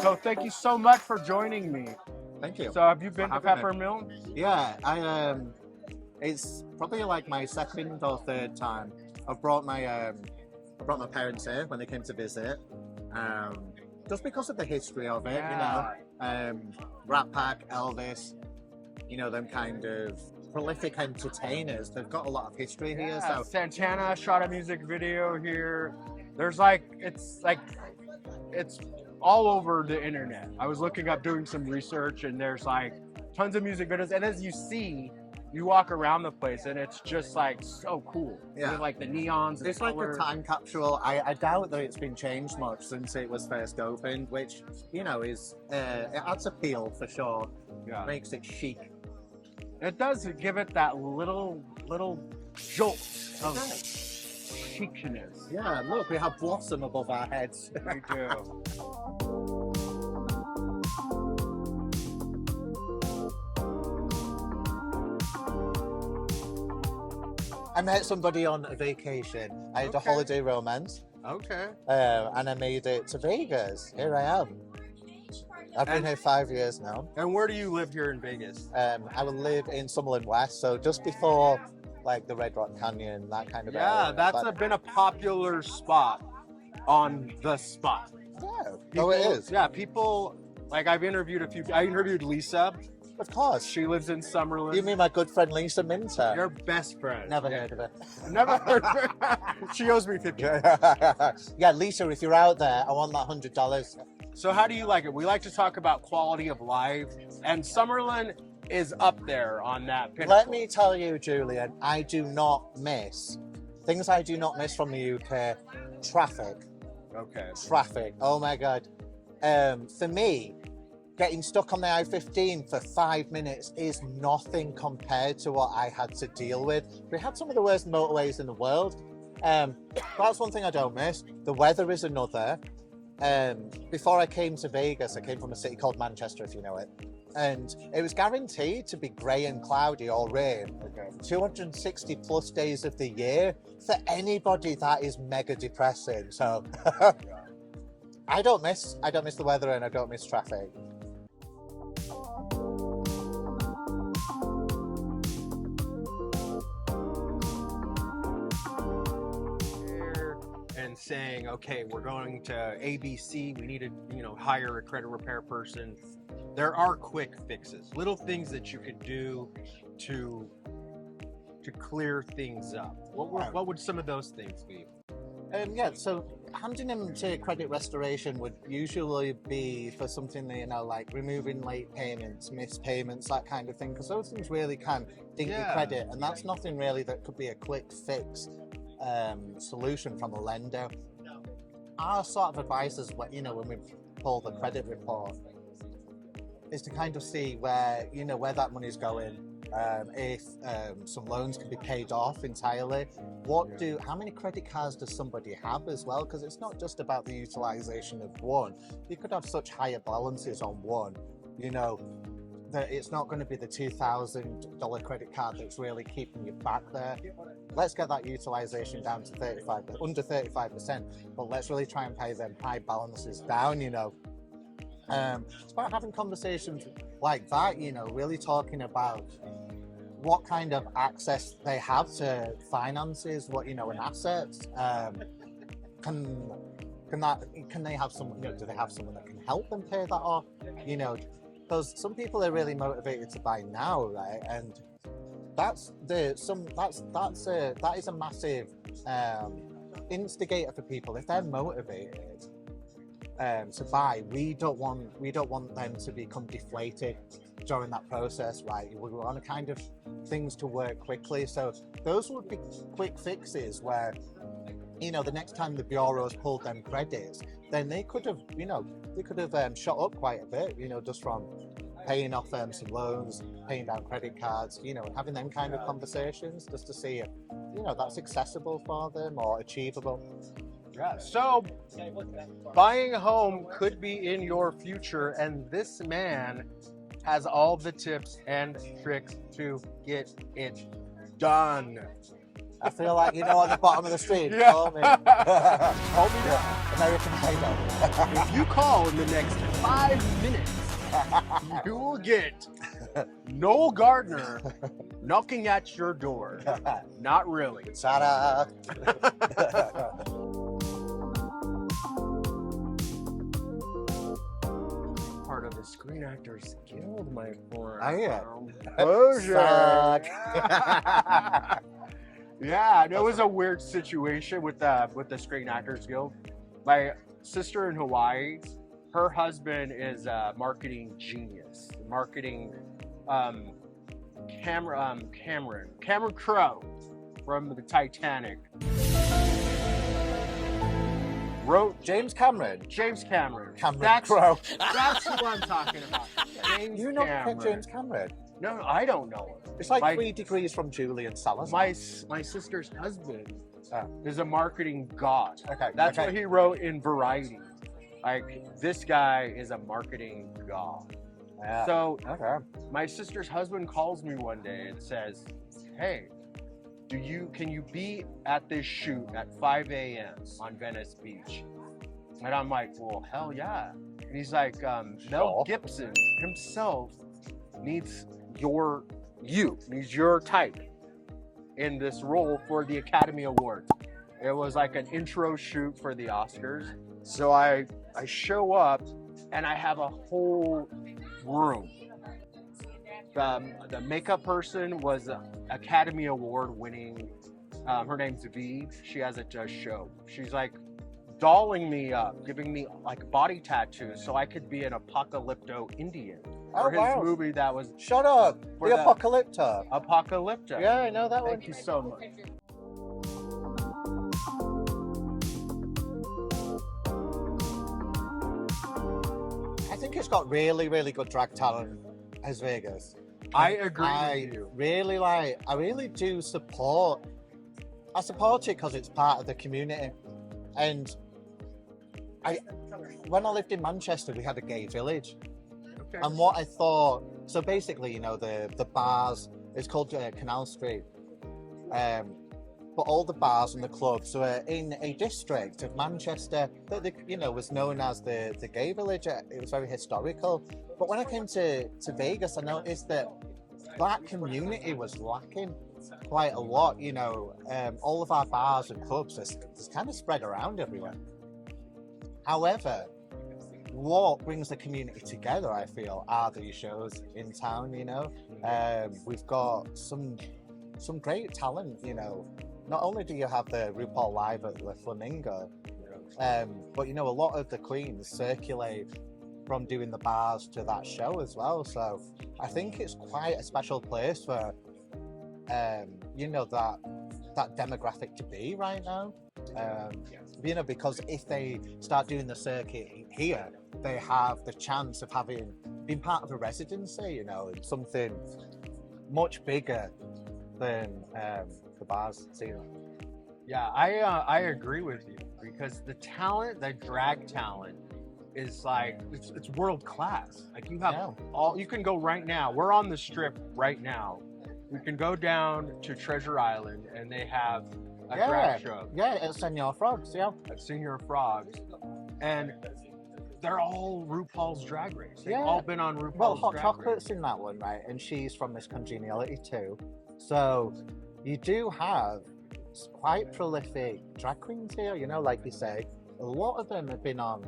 So thank you so much for joining me. Thank you. So have you been to having me. Peppermill? Yeah, it's probably like my second or third time. I've brought my parents here when they came to visit. Just because of the history of it, Rat Pack, Elvis, them kind of prolific entertainers. They've got a lot of history here. So Santana shot a music video here. There's it's all over the internet. I was looking up doing some research, and there's like tons of music videos. And as you see, you walk around the place, and it's just like so cool. Yeah, with, like the neons. It's like a time capsule. I doubt that it's been changed much since it was first opened, which is it adds appeal for sure. Yeah, makes it chic. It does give it that little jolt of chicness. Yeah, look, we have blossom above our heads. We do. I met somebody on a vacation. I had a holiday romance. Okay. And I made it to Vegas. Here I am. I've been here 5 years now. And where do you live here in Vegas? I will live in Summerlin West, so just before like the Red Rock Canyon, that kind of area. Yeah, that's been a popular spot on the spot. Yeah, it is. Yeah, people, like I interviewed Lisa. Of course. She lives in Summerlin. You mean my good friend Lisa Minter? Your best friend. Never heard of her. Never heard of her. She owes me $50. Yeah, Lisa, if you're out there, I want that $100. So how do you like it? We like to talk about quality of life, and Summerlin is up there on that pinnacle. Let me tell you, Julian, I do not miss things I do not miss from the UK. Traffic. Okay. Traffic. Oh my God. For me, getting stuck on the I-15 for 5 minutes is nothing compared to what I had to deal with. We had some of the worst motorways in the world. That's one thing I don't miss. The weather is another. Before I came to Vegas, I came from a city called Manchester, if you know it. And it was guaranteed to be grey and cloudy or rain. 260 plus days of the year. For anybody, that is mega depressing. So I don't miss the weather, and I don't miss traffic. And saying, okay, we're going to ABC, we need to, hire a credit repair person. There are quick fixes, little things that you could do to clear things up. What would some of those things be? So handing them to credit restoration would usually be for something that, like removing late payments, missed payments, that kind of thing, because those things really can dink your credit, and that's nothing really that could be a quick fix solution from a lender. Our sort of advice is, when we pull the credit report, is to kind of see where that money's going. If some loans can be paid off entirely, how many credit cards does somebody have as well? Because it's not just about the utilization of one. You could have such higher balances on one, that it's not going to be the $2,000 credit card that's really keeping you back there. Let's get that utilization down to under 35%, but let's really try and pay them high balances down. It's about having conversations like that, really talking about what kind of access they have to finances, and assets. Can they have someone? Do they have someone that can help them pay that off? Because some people are really motivated to buy now, right? And that is a massive instigator for people. If they're motivated to buy, we don't want them to become deflated during that process, right? We want kind of things to work quickly. So those would be quick fixes where, the next time the bureaus pulled them credits, then they could have, shot up quite a bit, just from paying off some loans, paying down credit cards, and having them kind of conversations just to see if, that's accessible for them or achievable. Yeah, so buying a home could be in your future, and this man has all the tips and tricks to get it done. I feel like at the bottom of the street. Yeah. Call me. Call me down. American Playboy. If you call in the next 5 minutes, you will get Noel Gardner knocking at your door. Not really. Ta-da! Part of the Screen Actors Guild, my friend. Oh, yeah. Closure. Yeah, it was a weird situation with the Screen Actors Guild. My sister in Hawaii, her husband is a marketing genius. Marketing Cameron Crowe from the Titanic. Wrote James Cameron. That's Crowe. That's who I'm talking about. James You know Cameron. James Cameron? No, I don't know him. It's like My- 3 degrees from Julian Salazar. My sister's husband is a marketing god. Okay. That's okay. what he wrote in Variety. Like, this guy is a marketing god. Yeah. So Okay. my sister's husband calls me one day and says, "Hey, can you be at this shoot at 5 a.m. on Venice Beach?" And I'm like, "Well, hell yeah." And he's like, Mel Gibson himself needs your type in this role for the Academy Awards. It was like an intro shoot for the Oscars. So I show up and I have a whole room. The makeup person was an Academy Award winning. Her name's V. She has a show. She's like dolling me up, giving me like body tattoos so I could be an apocalypto Indian. For his movie that was Shut up! For The the- Apocalypto. Apocalypto. Yeah, I know that one. Thank you so much. I think it's got really, really good drag talent as Vegas. I agree I with you. I really do support. I support it because it's part of the community. And when I lived in Manchester, we had a gay village. Okay. And what I thought, so basically, you know, the bars, it's called Canal Street. But all the bars and the clubs were in a district of Manchester that, was known as the gay village. It was very historical. But when I came to Vegas, I noticed that community was lacking quite a lot. All of our bars and clubs are kind of spread around everywhere. However, what brings the community together, I feel, are these shows in town. We've got some great talent. Not only do you have the RuPaul Live at the Flamingo, but a lot of the queens circulate from doing the bars to that show as well. So I think it's quite a special place for that demographic to be right now. Because if they start doing the circuit here, they have the chance of being part of a residency, and something much bigger than the bars scene. Yeah, I agree with you because the drag talent is like it's world class. Like you have you can go right now. We're on the strip right now. We can go down to Treasure Island and they have a drag show. Yeah, at Senor Frogs, At Senor Frogs. And they're all RuPaul's Drag Race. They've Yeah. all been on RuPaul's Well, Hot Drag Chocolate's Race. in that one, right? And she's from Miss Congeniality too. So you do have quite prolific drag queens here, like you say. A lot of them have been on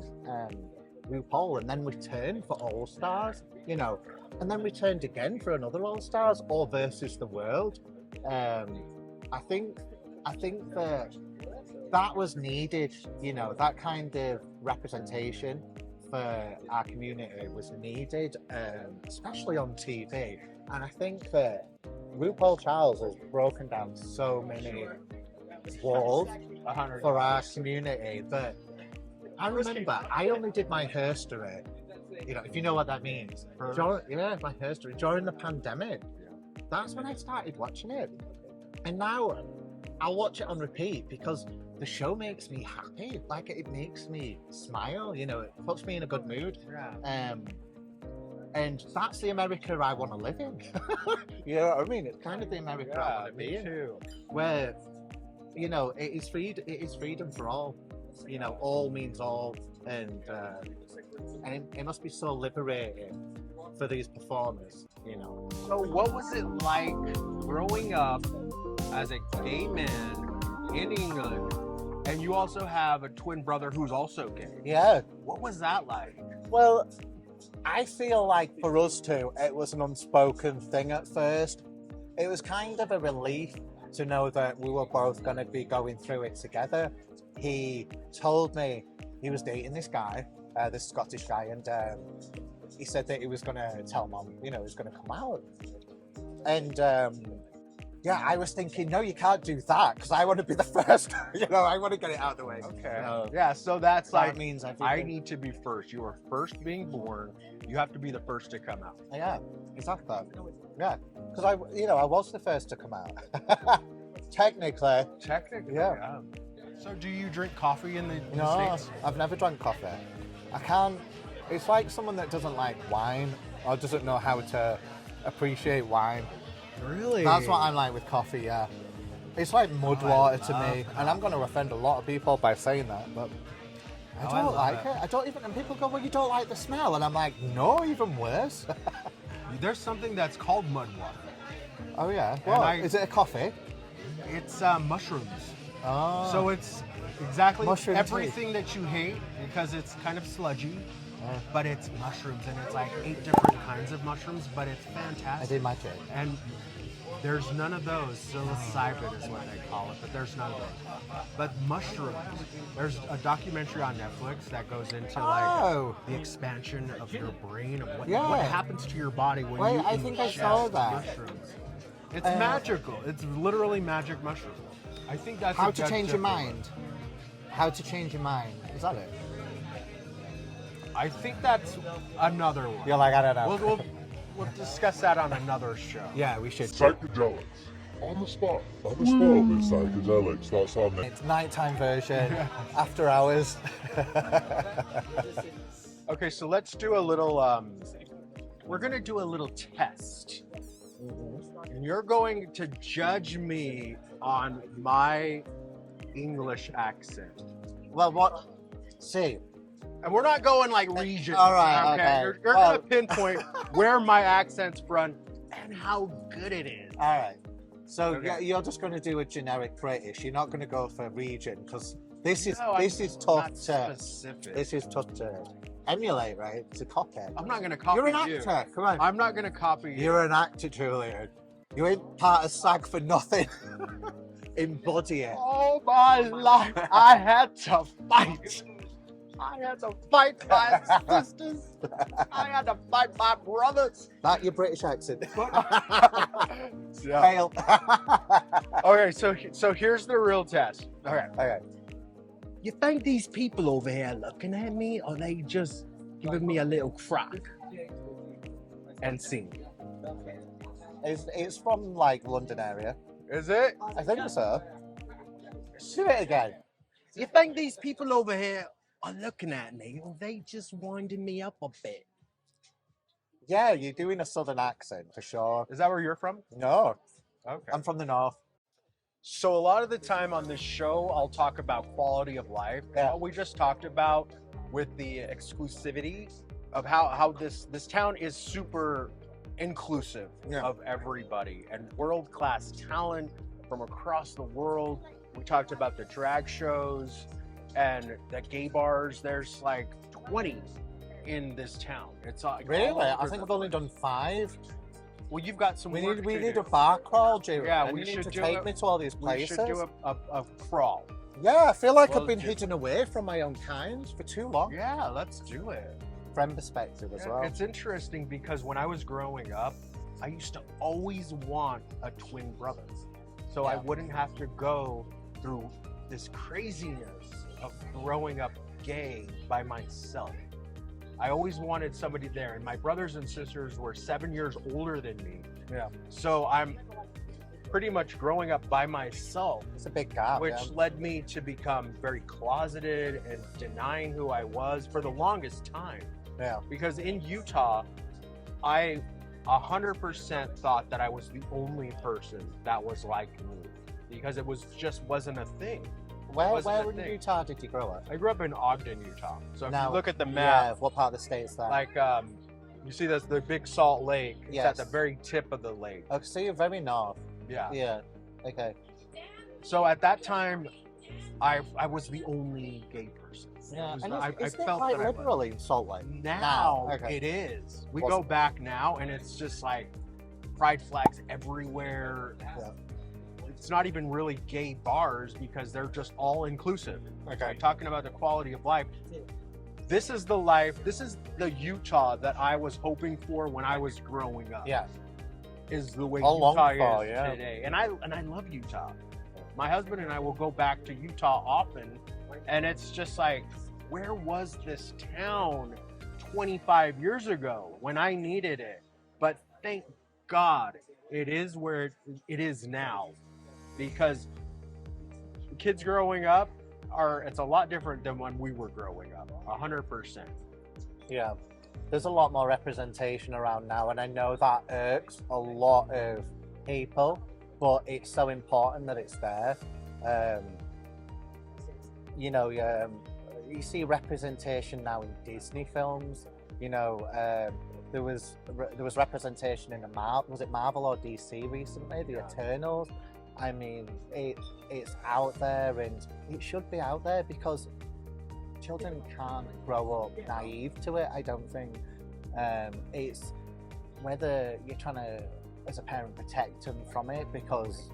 RuPaul and then returned for All Stars, and then returned again for another All Stars or Versus the World. I think that was needed, that kind of representation for our community was needed, especially on TV. And I think that RuPaul Charles has broken down so many walls for our community that I remember I only did my herstory, if you know what that means. My herstory during the pandemic. That's when I started watching it. And now I watch it on repeat because the show makes me happy. Like, it makes me smile, it puts me in a good mood. Yeah. And that's the America I want to live in. You know what I mean? It's kind of the America I want to be in. Too. Where, it is freedom for all. all means all, and it must be so liberating for these performers. So what was it like growing up as a gay man in England, and you also have a twin brother who's also gay? Yeah. What was that like? Well, I feel like for us two, it was an unspoken thing at first. It was kind of a relief to know that we were both going to be going through it together. He told me he was dating this guy, this Scottish guy, and he said that he was going to tell Mom, he was going to come out. And yeah, I was thinking, no, you can't do that because I want to be the first. I want to get it out of the way. Okay. Yeah, so that's like, means everything. I need to be first. You are first being born. You have to be the first to come out. Yeah, exactly. Yeah, because I was the first to come out. Technically. Yeah. So do you drink coffee in the No, States? I've never drank coffee. I can't. It's like someone that doesn't like wine or doesn't know how to appreciate wine. Really? That's what I'm like with coffee, yeah. It's like mud water to me, and I'm going to offend a lot of people by saying that, but I don't like it. I don't even, and people go, well, you don't like the smell, and I'm like, no, even worse. There's something that's called mud water. Oh yeah, well, is it a coffee? It's mushrooms. Oh. So it's exactly Mushroom everything that you hate because it's kind of sludgy, but it's mushrooms, and it's like 8 different kinds of mushrooms, but it's I fantastic. did magic. And there's none of those. Psilocybin is what they call it, but there's none of those. But mushrooms, there's a documentary on Netflix that goes into like the expansion of your brain, of what happens to your body when you I think I saw ingest that. mushrooms. It's magical. It's literally magic mushrooms. I think that's How to change your mind. How to change your mind. Is that it? I think that's another one. You're like, I don't know. We'll discuss that on another show. Yeah, we should. Psychedelics. On the spot with psychedelics. That's on there. It's nighttime version, after hours. Okay, so let's do a little, we're going to do a little test. And you're going to judge me on my English accent. Well, what? See. And we're not going like regions. All right, okay. You're going to pinpoint where my accent's from and how good it is. All right. So you're just going to do a generic British. You're not going to go for region because this is tough to emulate, right? To copy. I'm not going to copy you. You're an you. actor. Come on. I'm not going to copy you. You're an actor, Julian. You ain't part of SAG for nothing. Embody it. All my life, I had to fight. I had to fight my sisters. I had to fight my brothers. That your British accent. Yeah. Fail. Okay, so here's the real test. Okay. You think these people over here looking at me, or they just giving me a little crack and singing? It's from like London area. Is it? I think so. Do it again. You think these people over here are looking at me, or they just winding me up a bit? Yeah, you're doing a southern accent for sure. Is that where you're from? No. Okay. I'm from the north. So a lot of the time on this show, I'll talk about quality of life. Yeah. What we just talked about with the exclusivity of how this town is super inclusive of everybody and world-class talent from across the world. We talked about the drag shows and the gay bars. There's like 20 in this town. It's Really? I think I've only done 5. Well, you've got some. We work need to a bar crawl, Jerry. Yeah, and we you should need to do take me to all these We places. should do a crawl. Yeah, I feel like Well, I've been hidden away from my own kind for too long. Yeah, let's do it. Friend perspective as well. It's interesting because when I was growing up, I used to always want a twin brother. So I wouldn't have to go through this craziness of growing up gay by myself. I always wanted somebody there, and my brothers and sisters were 7 years older than me. Yeah. So I'm pretty much growing up by myself, It's a big gap. which led me to become very closeted and denying who I was for the longest time. Yeah. Because in Utah, I 100% thought that I was the only person that was like me, because it wasn't a thing. Where wasn't a in thing. Utah did you grow up? I grew up in Ogden, Utah. So if Now, you look at the Yeah, map, what part of the state's that? like you see this the big Salt Lake. It's Yes. at the very tip of the lake. Oh, so you're very north. Yeah. Yeah. Okay. So at that time, I was the only gay person. Yeah. It was- And I isn't it felt quite that I was. liberal in Salt Lake? Now Okay. it is. We What's- go back now, and it's just like pride flags everywhere. Yeah. It's not even really gay bars because they're just all inclusive. Okay. Talking about the quality of life. This is the life. This is the Utah that I was hoping for when I was growing up. Yeah. Is the way All Utah longed for, is yeah. today, and I love Utah. My husband and I will go back to Utah often, and it's just like, where was this town 25 years ago when I needed it? But thank God it is where it is now, because kids growing up it's a lot different than when we were growing up. 100%. Yeah. There's a lot more representation around now, and I know that irks a lot of people, but it's so important that it's there. You know, you see representation now in Disney films. You know, there was representation in was it Marvel or DC recently? The Eternals. I mean, it's out there, and it should be out there because children can't grow up naive to it. I don't think it's whether you're trying to, as a parent, protect them from it because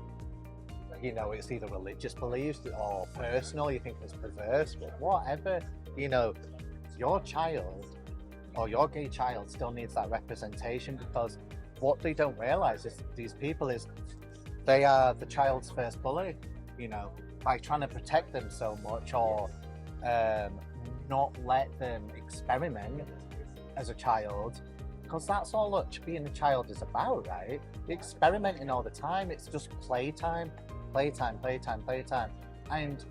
you know it's either religious beliefs or personal. You think it's perverse, but whatever. You know, your child or your gay child still needs that representation because what they don't realize is these people is they are the child's first bully. You know, by trying to protect them so much or not let them experiment as a child, because that's all that being a child is about, right? Experimenting all the time. It's just playtime. And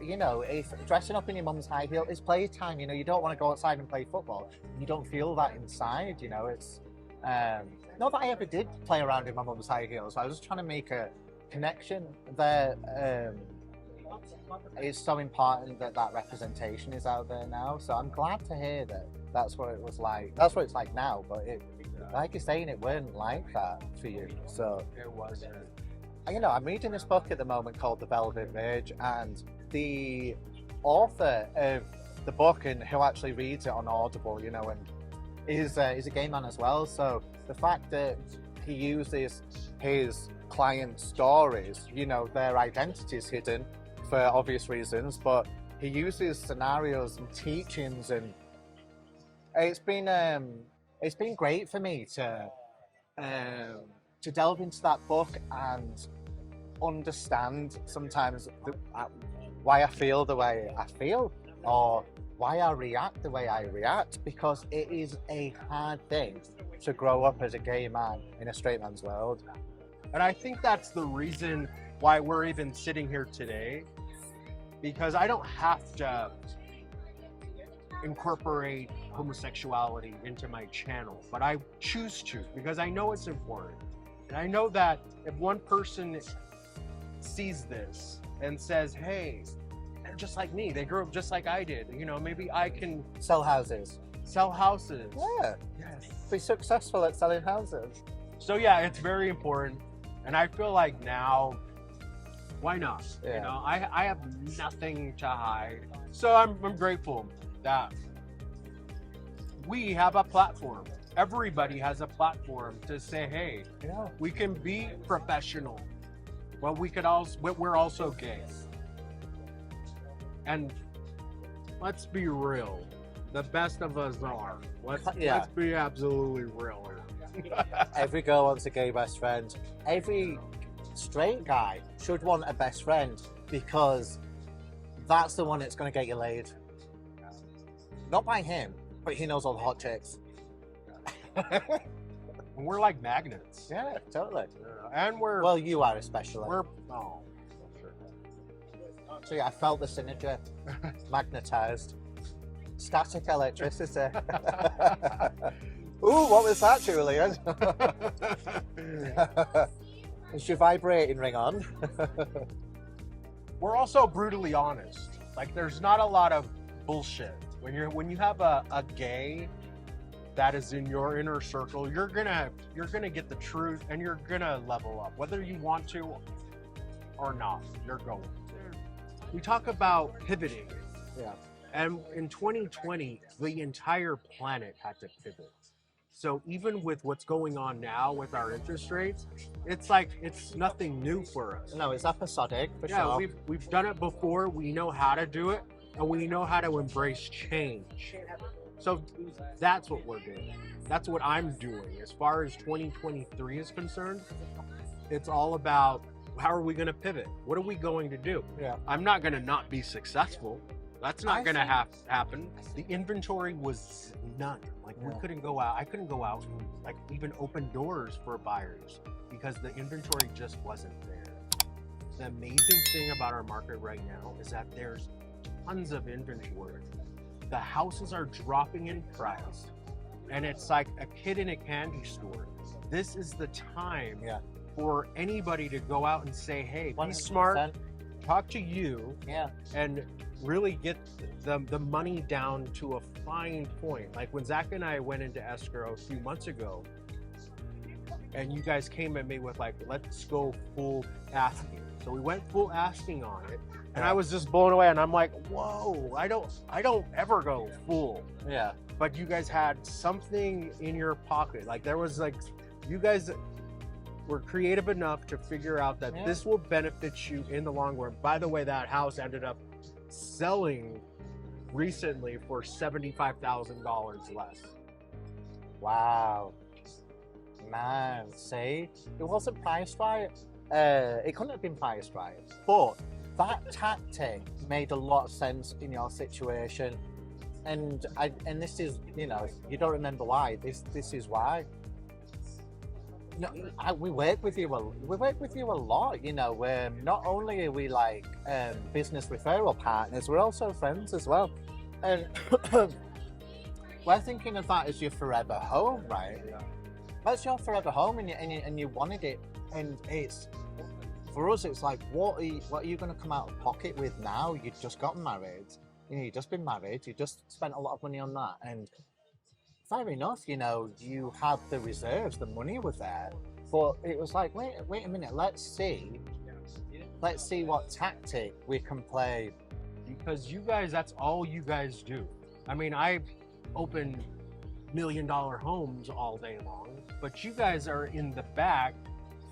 you know, if dressing up in your mum's high heel is playtime, you know, you don't want to go outside and play football. You don't feel that inside, you know. It's not that I ever did play around in my mum's high heels. I was just trying to make a connection there. It's so important that representation is out there now. So I'm glad to hear that that's what it was like. That's what it's like now. But like you're saying, it weren't like that for you. So It wasn't. you know, I'm reading this book at the moment called The Velvet Ridge, and the author of the book and who actually reads it on Audible, you know, and is a gay man as well. So the fact that he uses his clients' stories, you know, their identities hidden for obvious reasons, but he uses scenarios and teachings, and it's been great for me to delve into that book and understand sometimes why I feel the way I feel or why I react the way I react, because it is a hard thing to grow up as a gay man in a straight man's world. And I think that's the reason why we're even sitting here today, because I don't have to incorporate homosexuality into my channel, but I choose to because I know it's important. And I know that if one person sees this and says, hey, they're just like me, they grew up just like I did, you know, maybe I can Sell houses. sell houses. Yeah. Yes. Be successful at selling houses. So yeah, it's very important. And I feel like now, why not? Yeah. You know, I have nothing to hide. So I'm grateful that we have a platform. Everybody has a platform to say, hey, Yeah. we can be professional. Well, we're also gay. And let's be real. The best of us are. Let's be absolutely real here. Every girl wants a gay best friend. Every straight guy should want a best friend because that's the one that's going to get you laid. Not by him, but he knows all the hot chicks. And we're like magnets. Yeah, totally. And Well, you are especially. oh, sure. So yeah, I felt the synergy. Magnetized. Static electricity. Ooh, what was that, Julian? Is your vibrating ring on? we're also brutally honest. Like there's not a lot of bullshit. When you have a gay that is in your inner circle, you're gonna get the truth and you're gonna level up. Whether you want to or not, you're going to. We talk about pivoting. Yeah. And in 2020, the entire planet had to pivot. So even with what's going on now with our interest rates, it's like it's nothing new for us. No, it's episodic for Yeah, sure. we've done it before. We know how to do it, and we know how to embrace change. So that's what we're doing. That's what I'm doing. As far as 2023 is concerned, it's all about how are we going to pivot? What are we going to do? Yeah. I'm not going to not be successful. That's not going to happen. The inventory was none. Like we couldn't go out. I couldn't go out and like even open doors for buyers because the inventory just wasn't there. The amazing thing about our market right now is that there's tons of inventory. The houses are dropping in price, and it's like a kid in a candy store. This is the time for anybody to go out and say, hey, be smart, talk to you, and really get the money down to a fine point. Like when Zach and I went into escrow a few months ago, and you guys came at me with like, let's go full asking. So we went full asking on it, and I was just blown away. And I'm like, whoa, I don't ever go full. Yeah. But you guys had something in your pocket. Like there was like, you guys were creative enough to figure out that this will benefit you in the long run. By the way, that house ended up selling recently for $75,000 less. Wow. Man, see? It wasn't priced right. It couldn't have been priced right. But that tactic made a lot of sense in your situation. And this is, you know, you don't remember why. This is why. No, we work with you. We work with you a lot. You know, not only are we like business referral partners, we're also friends as well. And we're thinking of that as your forever home, right? Yeah. That's your forever home, and you wanted it. And it's for us. It's like, what are you going to come out of pocket with now? You've just gotten married. You know, you've just been married. You just spent a lot of money on that, and fair enough, you know, you had the reserves, the money was there, but it was like, wait a minute, let's see what tactic we can play. Because you guys, that's all you guys do. I mean, I've opened $1 million homes all day long, but you guys are in the back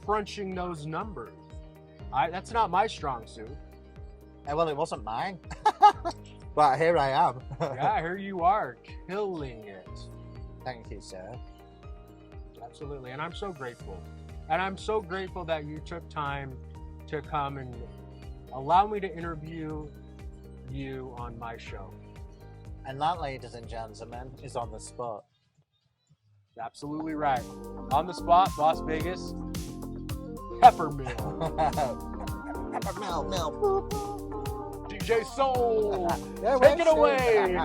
crunching those numbers. That's not my strong suit. Well, it wasn't mine, but here I am. Yeah, here you are, killing it. Thank you, sir. Absolutely, and I'm so grateful. And I'm so grateful that you took time to come and allow me to interview you on my show. And that, ladies and gentlemen, is On the Spot. Absolutely right. On the spot, Las Vegas, Peppermill. Peppermill. DJ Soul, Yeah, take it away.